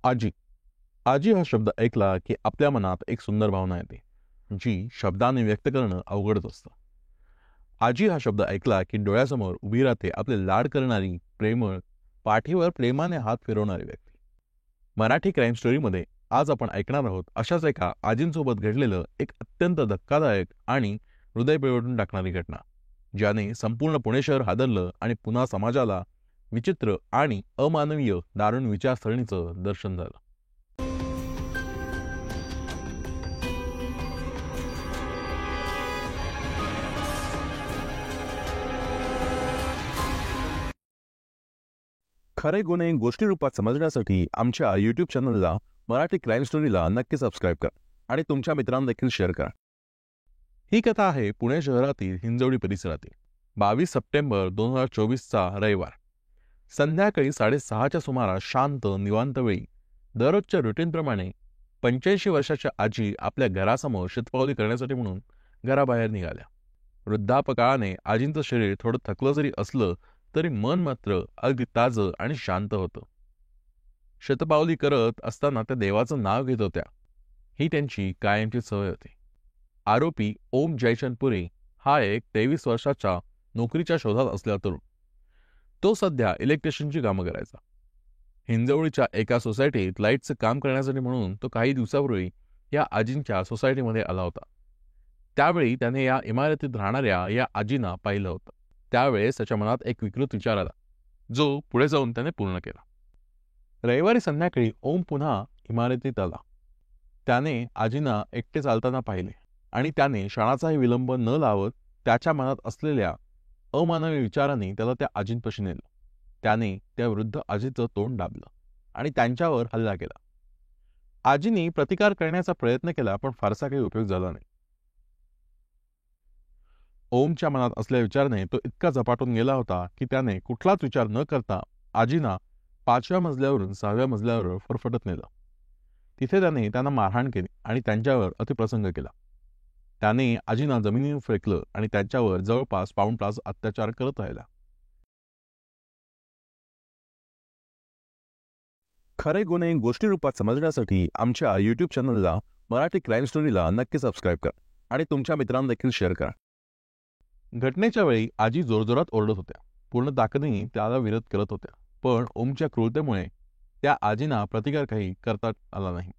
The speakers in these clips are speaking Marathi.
आजी. आजी हा शब्द ऐकला की आपल्या मनात एक सुंदर भावना येते, जी शब्दाने व्यक्त करणं अवघडच असतं. आजी हा शब्द ऐकला की डोळ्यासमोर उभी राहते आपले लाड करणारी, प्रेमळ, पाठीवर प्रेमाने हात फिरवणारी व्यक्ती. मराठी क्राईम स्टोरीमध्ये आज आपण ऐकणार आहोत अशाच एका आजींसोबत घडलेलं एक अत्यंत धक्कादायक आणि हृदय पिळवटून टाकणारी घटना, ज्याने संपूर्ण पुणे शहर हादरलं आणि पुन्हा समाजाला विचित्र आणि अमानवीय दारुण विचारसरणीचं दर्शन झालं. खरे गुन्हे गोष्टी रूपात समजण्यासाठी आमच्या यूट्यूब चॅनलला मराठी क्राईम स्टोरीला नक्की सबस्क्राईब करा आणि तुमच्या मित्रांना देखील शेअर करा. ही कथा आहे पुणे शहरातील हिंजवडी परिसरातील 22 सप्टेंबर 2024चा रविवार. संध्याकाळी 6:30च्या सुमारास शांत निवांत वेळी दररोजच्या रुटीनप्रमाणे 85 वर्षाच्या आजी आपल्या घरासमोर शतपावली करण्यासाठी म्हणून घराबाहेर निघाल्या. वृद्धापकाळाने आजींचं शरीर थोडं थकलं जरी असलं तरी मन मात्र अगदी ताजं आणि शांत होतं. शतपावली करत असताना त्या देवाचं नाव घेत होत्या. ही त्यांची कायमची सवय होती. आरोपी ओम जयचंद पुरे हा एक 23 वर्षाचा नोकरीच्या शोधात असलेला तरुण. तो सध्या इलेक्ट्रिशियनची कामं करायचा. हिंजवडीच्या एका सोसायटीत लाईटचं काम करण्यासाठी म्हणून तो काही दिवसापूर्वी या आजींच्या सोसायटीमध्ये आला होता. त्यावेळी त्याने या इमारतीत राहणाऱ्या या आजींना पाहिलं होतं. त्यावेळेस त्याच्या मनात एक विकृत विचार आला, जो पुढे जाऊन त्याने पूर्ण केला. रविवारी संध्याकाळी ओम पुन्हा इमारतीत आला. त्याने आजींना एकटे चालताना पाहिले आणि त्याने क्षणाचाही विलंब न लावत त्याच्या मनात असलेल्या अमानवी विचारांनी त्याला त्या आजींपाशी नेलं. त्याने त्या वृद्ध आजीचं तोंड दाबलं आणि त्यांच्यावर हल्ला केला. आजींनी प्रतिकार करण्याचा प्रयत्न केला, पण फारसा काही उपयोग झाला नाही. ओमच्या मनात असलेल्या विचाराने तो इतका झपाटून गेला होता की त्याने कुठलाच विचार न करता आजींना 5व्या मजल्यावरून 6व्या मजल्यावर फरफटत नेलं. तिथे त्याने त्यांना मारहाण केली आणि त्यांच्यावर अतिप्रसंग केला. त्याने आजींना जमिनीवर फेकलं आणि त्यांच्यावर जवळपास पाऊण तास अत्याचार करत राहिला. खरे गुन्हे गोष्टी रूपात समजण्यासाठी आमच्या यूट्यूब चॅनलला मराठी क्राईम स्टोरीला नक्की सबस्क्राईब करा आणि तुमच्या मित्रांना देखील शेअर करा. घटनेच्या वेळी आजी जोरजोरात ओरडत होत्या. पूर्ण ताकदीने त्याला विरोध करत होत्या, पण ओमच्या क्रूरतेमुळे त्या आजींना प्रतिकार काही करता आला नाही.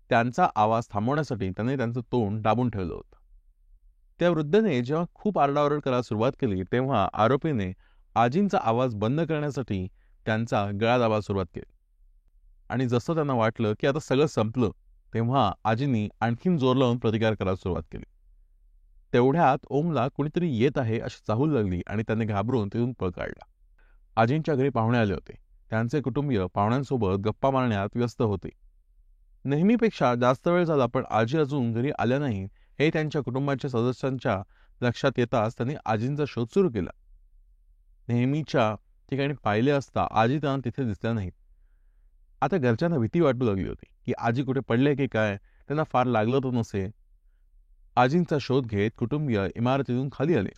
त्यांचा आवाज थांबवण्यासाठी त्याने त्यांचं तोंड दाबून ठेवलं होतं. त्या वृद्धेने जेव्हा खूप आरडाओरड करायला सुरुवात केली तेव्हा आरोपीने आजींचा आवाज बंद करण्यासाठी त्यांचा गळा दाबायला सुरुवात केली. आणि जसं त्यांना वाटलं की आता सगळं संपलं तेव्हा आजींनी आणखीन जोर लावून प्रतिकार करायला सुरुवात केली. तेवढ्यात ओमला कुणीतरी येत आहे अशी चाहूल लागली आणि त्याने घाबरून तिथून पळ काढला. आजींच्या घरी पाहुणे आले होते. त्यांचे कुटुंबीय पाहुण्यांसोबत गप्पा मारण्यात व्यस्त होते. नेहमीपेक्षा जास्त वेळ झाला, पण आजी अजून घरी आल्या नाही हे त्यांच्या कुटुंबाच्या सदस्यांच्या लक्षात येताच त्यांनी आजींचा शोध सुरू केला. नेहमीच्या ठिकाणी पाहिले असता आजी त्यांना तिथे दिसल्या नाहीत. आता घरच्यांना भीती वाटू लागली होती की आजी कुठे पडले की काय, त्यांना फार लागलं तर नसे. आजींचा शोध घेत कुटुंबीय इमारतीतून खाली आले.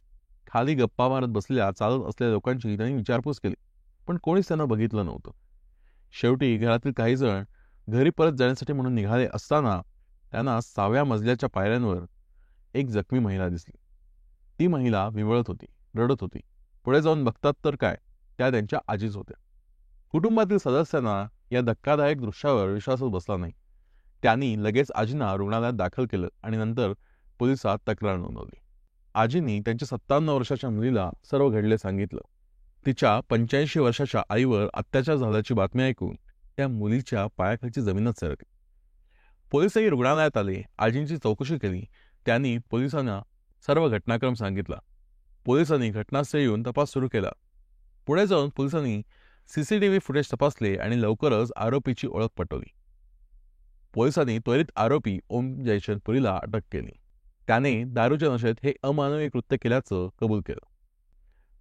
खाली गप्पा मारत बसलेल्या चालत असलेल्या लोकांची त्यांनी विचारपूस केली, पण कोणीच त्यांना बघितलं नव्हतं. शेवटी घरातील काही जण घरी परत जाण्यासाठी म्हणून निघाले असताना त्यांना 6व्या मजल्याच्या पायऱ्यांवर एक जखमी महिला दिसली. ती महिला विवळत होती, रडत होती. पुढे जाऊन बघतात तर काय, त्या त्यांच्या आजीच होत्या. कुटुंबातील सदस्यांना या धक्कादायक दृश्यावर विश्वासच बसला नाही. त्यांनी लगेच आजींना रुग्णालयात दाखल केलं आणि नंतर पोलिसात तक्रार नोंदवली. आजींनी त्यांच्या 57 वर्षाच्या मुलीला सर्व घडले सांगितलं. तिच्या 85 वर्षाच्या आईवर अत्याचार झाल्याची बातमी ऐकून त्या मुलीच्या पायाखालची जमीनच सरकली. पोलिसही रुग्णालयात आले, आजींची चौकशी केली. त्यांनी पोलिसांना सर्व घटनाक्रम सांगितला. पोलिसांनी घटनास्थळी येऊन तपास सुरू केला. पुढे जाऊन पोलिसांनी CCTV फुटेज तपासले आणि लवकरच आरोपीची ओळख पटवली. पोलिसांनी त्वरित आरोपी ओम जयचंद पुरीला अटक केली. त्याने दारूच्या नशेत हे अमानवी कृत्य केल्याचं कबूल केलं.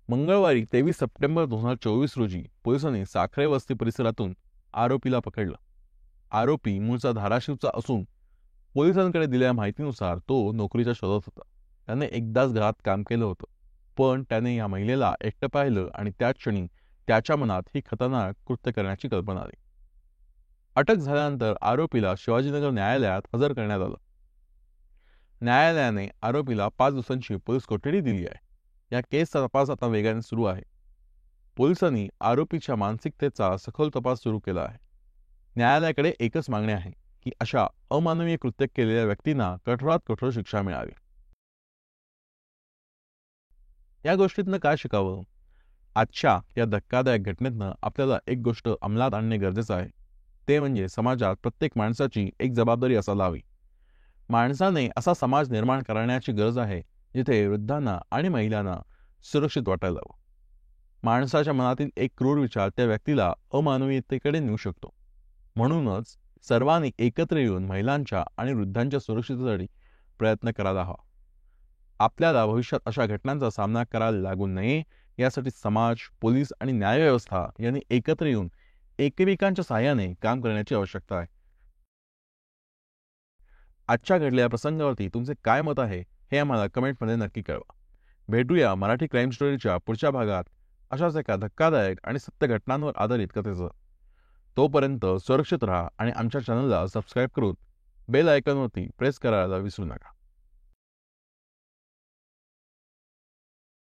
मंगळवारी 23 सप्टेंबर 2024 रोजी पोलिसांनी साखरे वस्ती परिसरातून आरोपीला पकडलं. आरोपी मूळचा धाराशिवचा असून पोलिसांकडे दिलेल्या माहितीनुसार तो नोकरीच्या शोधात होता. त्याने एकदाच घरात काम केलं होतं, पण त्याने या महिलेला एकटं पाहिलं आणि त्याच क्षणी त्याच्या मनात ही खतरनाक कृत्य करण्याची कल्पना आली. अटक झाल्यानंतर आरोपीला शिवाजीनगर न्यायालयात हजर करण्यात आलं. न्यायालयाने आरोपीला 5 दिवसांची पोलीस कोठडी दिली आहे. या केसचा तपास आता वेगाने सुरू आहे. पोलिसांनी आरोपीच्या मानसिकतेचा सखोल तपास सुरू केला आहे. न्यायालयाकडे एकच मागणी आहे की अशा अमानवीय कृत्य केलेल्या व्यक्तींना कठोरात कठोर शिक्षा मिळावी. या गोष्टीतनं काय शिकावं? आजच्या या धक्कादायक घटनेतनं आपल्याला एक गोष्ट अंमलात आणणे गरजेचं आहे. ते म्हणजे समाजात प्रत्येक माणसाची एक जबाबदारी असायला हवी. माणसाने असा समाज निर्माण करण्याची गरज आहे जिथे वृद्धांना आणि महिलांना सुरक्षित वाटायला हवं. माणसाच्या मनातील एक क्रूर विचार त्या व्यक्तीला अमानवीयतेकडे नेऊ शकतो. म्हणूनच सर्वांनी एकत्र येऊन महिलांच्या आणि वृद्धांच्या सुरक्षिततेसाठी प्रयत्न करायला हवा. आपल्याला भविष्यात अशा घटनांचा सामना करायला लागू नये यासाठी समाज, पोलीस आणि न्यायव्यवस्था यांनी एकत्र येऊन एकमेकांच्या सहाय्याने काम करण्याची आवश्यकता आहे. आजच्या घडलेल्या प्रसंगावरती तुमचे काय मत आहे हे आम्हाला कमेंटमध्ये नक्की कळवा. भेटूया मराठी क्राईम स्टोरीच्या पुढच्या भागात अशाच एका धक्कादायक आणि सत्य घटनांवर आधारित कथेचं. तोपर्यंत सुरक्षित राहा आणि आमच्या चॅनलला सबस्क्राईब करून बेल आयकॉनवरती प्रेस करायला विसरू नका.